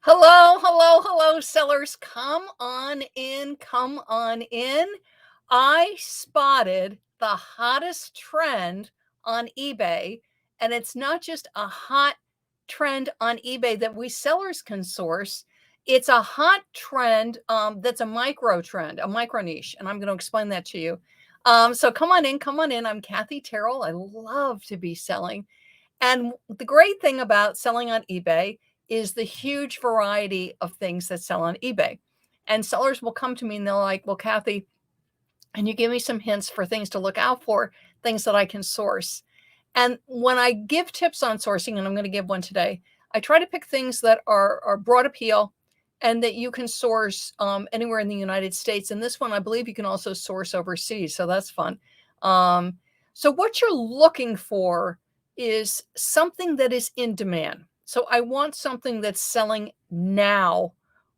Hello, hello, hello, sellers. Come on in, come on in. I spotted the hottest trend on eBay, and it's not just a hot trend on eBay that we sellers can source. It's a hot trend that's a micro trend, a micro niche, and I'm going to explain that to you. So come on in, come on in. I'm Kathy Terrell. I love to be selling. And the great thing about selling on eBay is the huge variety of things that sell on eBay. And sellers will come to me and they're like, well, Kathy, can you give me some hints for things to look out for, things that I can source? And when I give tips on sourcing, and I'm going to give one today, I try to pick things that are broad appeal and that you can source anywhere in the United States. And this one, I believe you can also source overseas. So that's fun. So what you're looking for is something that is in demand. So I want something that's selling now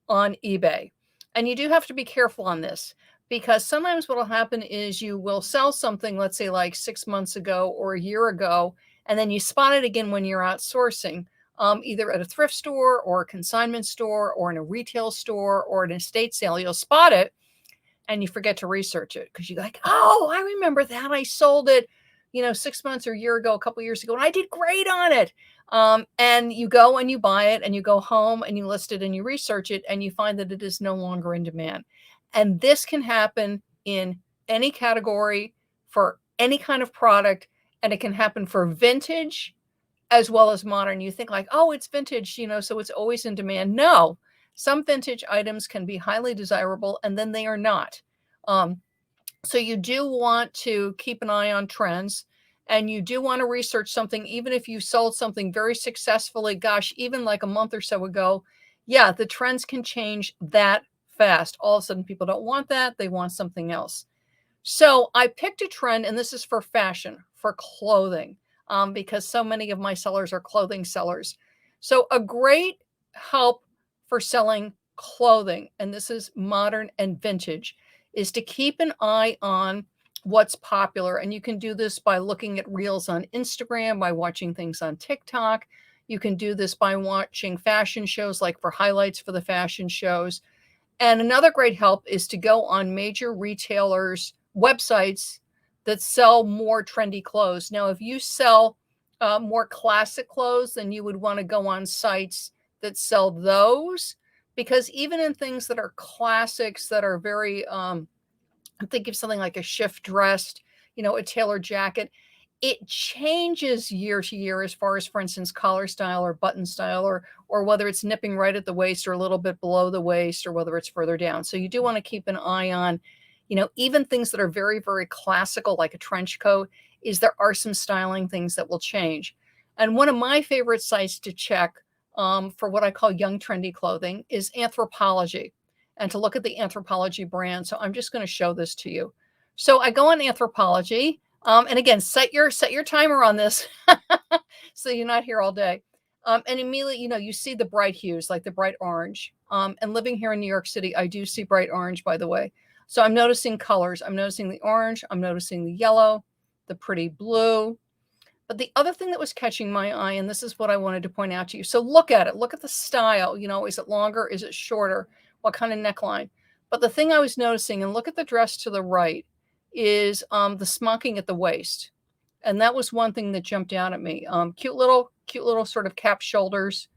on eBay. And you do have to be careful on this because sometimes what will happen is you will sell something, let's say like 6 months ago or a year ago, and then you spot it again when you're out sourcing, either at a thrift store or a consignment store or in a retail store or an estate sale. You'll spot it and you forget to research it because you're like, oh, I remember that. I sold it, 6 months or a year ago, a couple of years ago, and I did great on it. And you go and you buy it and you go home and you list it and you research it and you find that it is no longer in demand. And this can happen in any category for any kind of product. And it can happen for vintage as well as modern. You think like, oh, it's vintage, so it's always in demand. No, some vintage items can be highly desirable and then they are not. So you do want to keep an eye on trends and you do want to research something, even if you sold something very successfully, gosh, even like a month or so ago. Yeah, the trends can change that fast. All of a sudden, people don't want that. They want something else. So I picked a trend, and this is for fashion, for clothing, because so many of my sellers are clothing sellers. So a great help for selling clothing, and this is modern and vintage, is to keep an eye on what's popular. And you can do this by looking at reels on Instagram, by watching things on TikTok. You can do this by watching fashion shows, like for highlights for the fashion shows. And another great help is to go on major retailers' websites that sell more trendy clothes. Now, if you sell more classic clothes, then you would want to go on sites that sell those, because even in things that are classics that are very, think of something like a shift dressed, a tailored jacket, it changes year to year as far as, for instance, collar style or button style, or whether it's nipping right at the waist or a little bit below the waist, or whether it's further down. So you do want to keep an eye on, even things that are very, very classical, like a trench coat, is there are some styling things that will change. And one of my favorite sites to check for what I call young trendy clothing is Anthropologie, and to look at the Anthropologie brand. So I'm just going to show this to you. So I go on Anthropologie. And again, set your timer on this so you're not here all day. And immediately, you see the bright hues, like the bright orange. And living here in New York City, I do see bright orange, by the way. So I'm noticing colors. I'm noticing the orange. I'm noticing the yellow, the pretty blue. But the other thing that was catching my eye, and this is what I wanted to point out to you. So look at it. Look at the style. Is it longer? Is it shorter? What kind of neckline? But the thing I was noticing, and look at the dress to the right, is the smocking at the waist. And that was one thing that jumped out at me. Cute little sort of cap shoulders,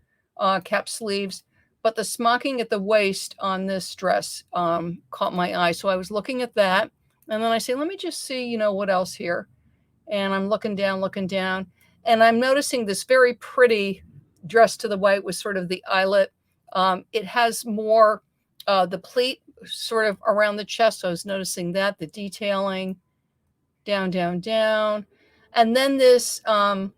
cap sleeves. But the smocking at the waist on this dress caught my eye. So I was looking at that. And then I say, let me just see, what else here. And I'm looking down. And I'm noticing this very pretty dress to the white with sort of the eyelet. It has more the pleat sort of around the chest. So I was noticing that, the detailing down. And then this, the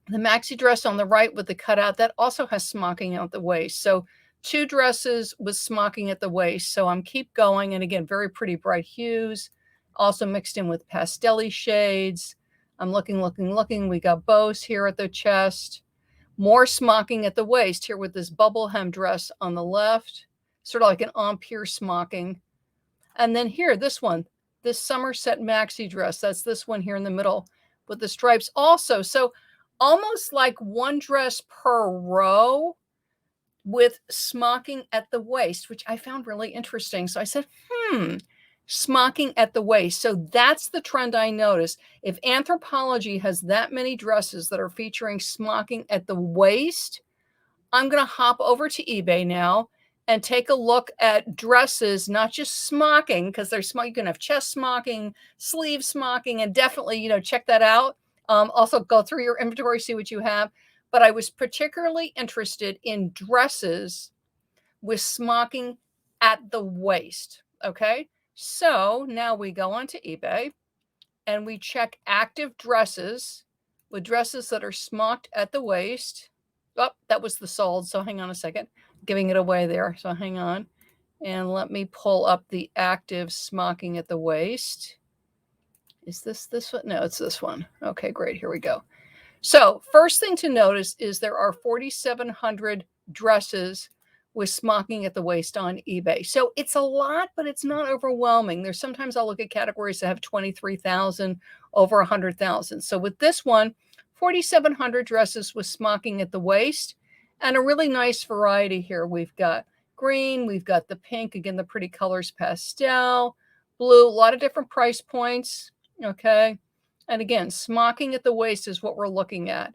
maxi dress on the right with the cutout, that also has smocking out the waist. So 2 dresses with smocking at the waist. So I'm keep going. And again, very pretty bright hues, also mixed in with pastel shades. I'm looking. We got bows here at the chest, more smocking at the waist here with this bubble hem dress on the left, sort of like an empire smocking. And then here, this one, this Somerset maxi dress, that's this one here in the middle with the stripes also. So almost like one dress per row, with smocking at the waist, which I found really interesting. So I said, smocking at the waist. So that's the trend I noticed. If Anthropologie has that many dresses that are featuring smocking at the waist, I'm going to hop over to eBay now and take a look at dresses, not just smocking, because there's you can have chest smocking, sleeve smocking, and definitely, check that out. Also go through your inventory, see what you have. But I was particularly interested in dresses with smocking at the waist. Okay. So now we go onto eBay and we check active dresses with dresses that are smocked at the waist. Oh, that was the sold. So hang on a second, giving it away there. So hang on. And let me pull up the active smocking at the waist. Is this one? No, it's this one. Okay, great. Here we go. So first thing to notice is there are 4,700 dresses with smocking at the waist on eBay. So it's a lot, but it's not overwhelming. There's sometimes I'll look at categories that have 23,000, over 100,000. So with this one, 4,700 dresses with smocking at the waist, and a really nice variety here. We've got green, we've got the pink, again, the pretty colors, pastel, blue, a lot of different price points. Okay. And again, smocking at the waist is what we're looking at.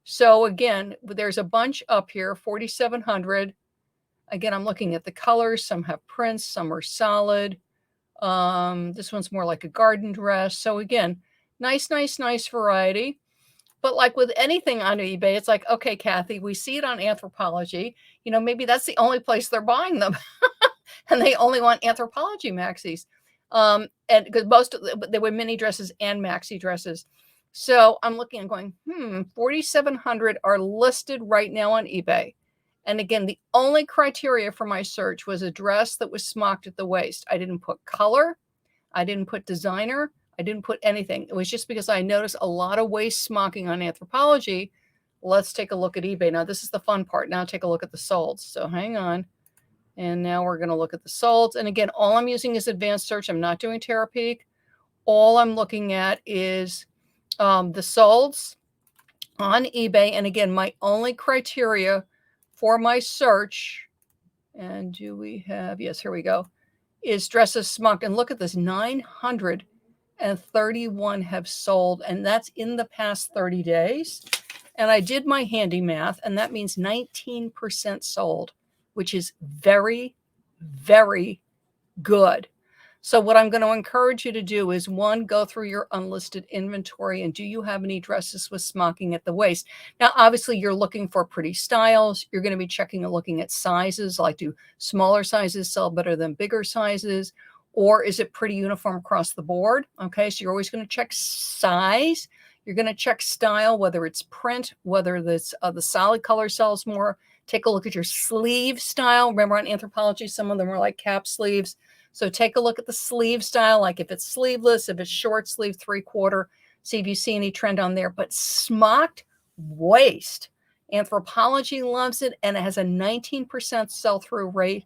So again, there's a bunch up here, 4,700. Again, I'm looking at the colors. Some have prints, some are solid. This one's more like a garden dress. So again, nice variety. But like with anything on eBay, it's like, okay, Kathy, we see it on Anthropologie. Maybe that's the only place they're buying them. And they only want Anthropologie maxis. And because there were mini dresses and maxi dresses. So I'm looking and going, 4,700 are listed right now on eBay. And again, the only criteria for my search was a dress that was smocked at the waist. I didn't put color. I didn't put designer. I didn't put anything. It was just because I noticed a lot of waist smocking on Anthropologie. Let's take a look at eBay. Now, this is the fun part. Now take a look at the solds. So hang on. And now we're going to look at the solds. And again, all I'm using is advanced search. I'm not doing Terapeak. All I'm looking at is the solds on eBay. And again, my only criteria for my search, and do we have, yes, here we go, is dresses smocked. And look at this, 931 have sold. And that's in the past 30 days. And I did my handy math, and that means 19% sold, which is very, very good. So what I'm going to encourage you to do is, one, go through your unlisted inventory and do you have any dresses with smocking at the waist? Now, obviously, you're looking for pretty styles. You're going to be checking and looking at sizes, like do smaller sizes sell better than bigger sizes? Or is it pretty uniform across the board? Okay, so you're always going to check size. You're going to check style, whether it's print, whether the solid color sells more. Take a look at your sleeve style. Remember on Anthropologie, some of them are like cap sleeves. So take a look at the sleeve style, like if it's sleeveless, if it's short sleeve, 3/4, see if you see any trend on there. But smocked waist, Anthropologie loves it, and it has a 19% sell-through rate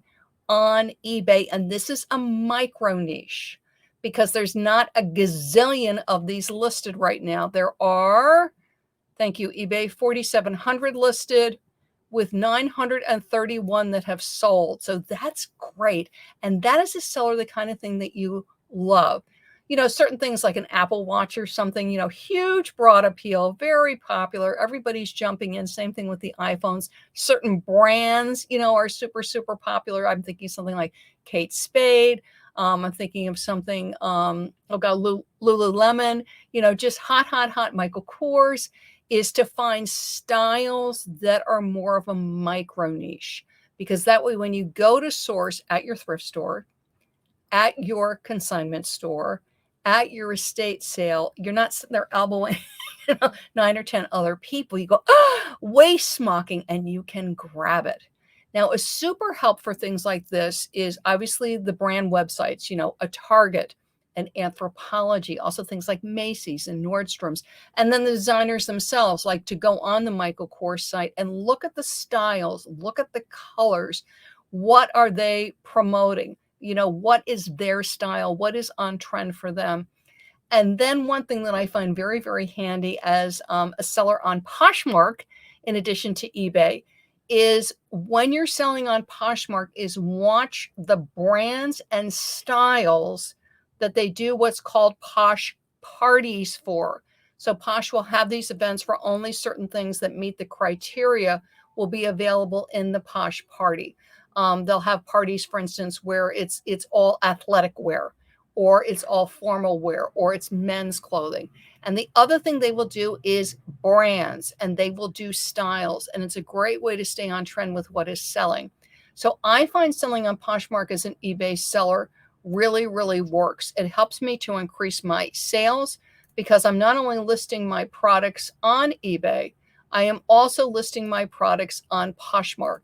on eBay. And this is a micro niche because there's not a gazillion of these listed right now. There are, thank you, eBay, 4,700 listed, with 931 that have sold. So that's great. And that is a seller, the kind of thing that you love. Certain things like an Apple Watch or something, huge broad appeal, very popular. Everybody's jumping in. Same thing with the iPhones. Certain brands, are super, super popular. I'm thinking something like Kate Spade. I'm thinking of something, Lululemon, just hot. Michael Kors, is to find styles that are more of a micro niche, because that way, when you go to source at your thrift store, at your consignment store, at your estate sale, you're not sitting there elbowing 9 or 10 other people. You go, waist smocking, and you can grab it. Now, a super help for things like this is obviously the brand websites, a Target, and Anthropologie, also things like Macy's and Nordstrom's. And then the designers themselves like to go on the Michael Kors site and look at the styles, look at the colors. What are they promoting? What is their style? What is on trend for them? And then one thing that I find very, very handy as a seller on Poshmark, in addition to eBay, is when you're selling on Poshmark is watch the brands and styles that they do what's called Posh parties for. So Posh will have these events for only certain things that meet the criteria will be available in the Posh party. They'll have parties, for instance, where it's all athletic wear, or it's all formal wear, or it's men's clothing. And the other thing they will do is brands, and they will do styles. And it's a great way to stay on trend with what is selling. So I find selling on Poshmark as an eBay seller really, really works. It helps me to increase my sales because I'm not only listing my products on eBay, I am also listing my products on Poshmark.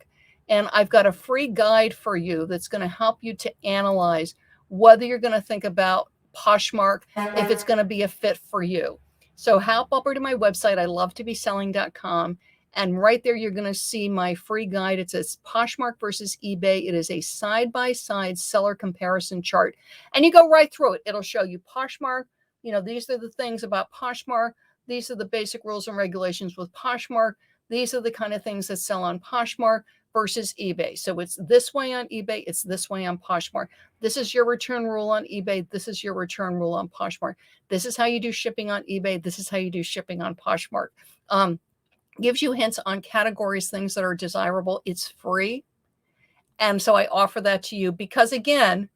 And I've got a free guide for you that's going to help you to analyze whether you're going to think about Poshmark, if it's going to be a fit for you. So hop over to my website, ilovetobeselling.com. And right there, you're going to see my free guide. It says Poshmark versus eBay. It is a side-by-side seller comparison chart. And you go right through it. It'll show you Poshmark. You know, these are the things about Poshmark. These are the basic rules and regulations with Poshmark. These are the kind of things that sell on Poshmark versus eBay. So it's this way on eBay. It's this way on Poshmark. This is your return rule on eBay. This is your return rule on Poshmark. This is how you do shipping on eBay. This is how you do shipping on Poshmark. Gives you hints on categories, things that are desirable. It's free. And so I offer that to you because, again,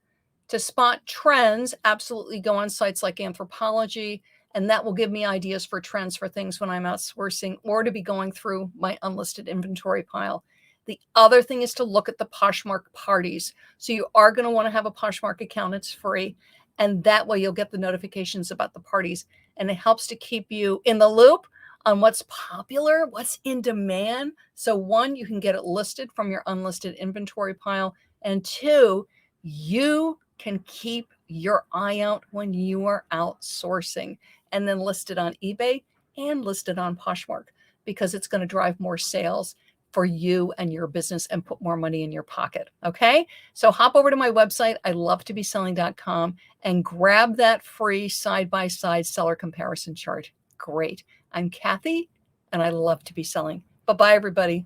to spot trends, absolutely go on sites like Anthropology, and that will give me ideas for trends for things when I'm outsourcing or to be going through my unlisted inventory pile. The other thing is to look at the Poshmark parties. So you are going to want to have a Poshmark account. It's free. And that way you'll get the notifications about the parties. And it helps to keep you in the loop on what's popular, what's in demand. So one, you can get it listed from your unlisted inventory pile. And two, you can keep your eye out when you are outsourcing and then list it on eBay and list it on Poshmark because it's going to drive more sales for you and your business and put more money in your pocket. Okay. So hop over to my website, ilovetobeselling.com, and grab that free side-by-side seller comparison chart. Great. I'm Kathy, and I love to be selling. Bye-bye, everybody.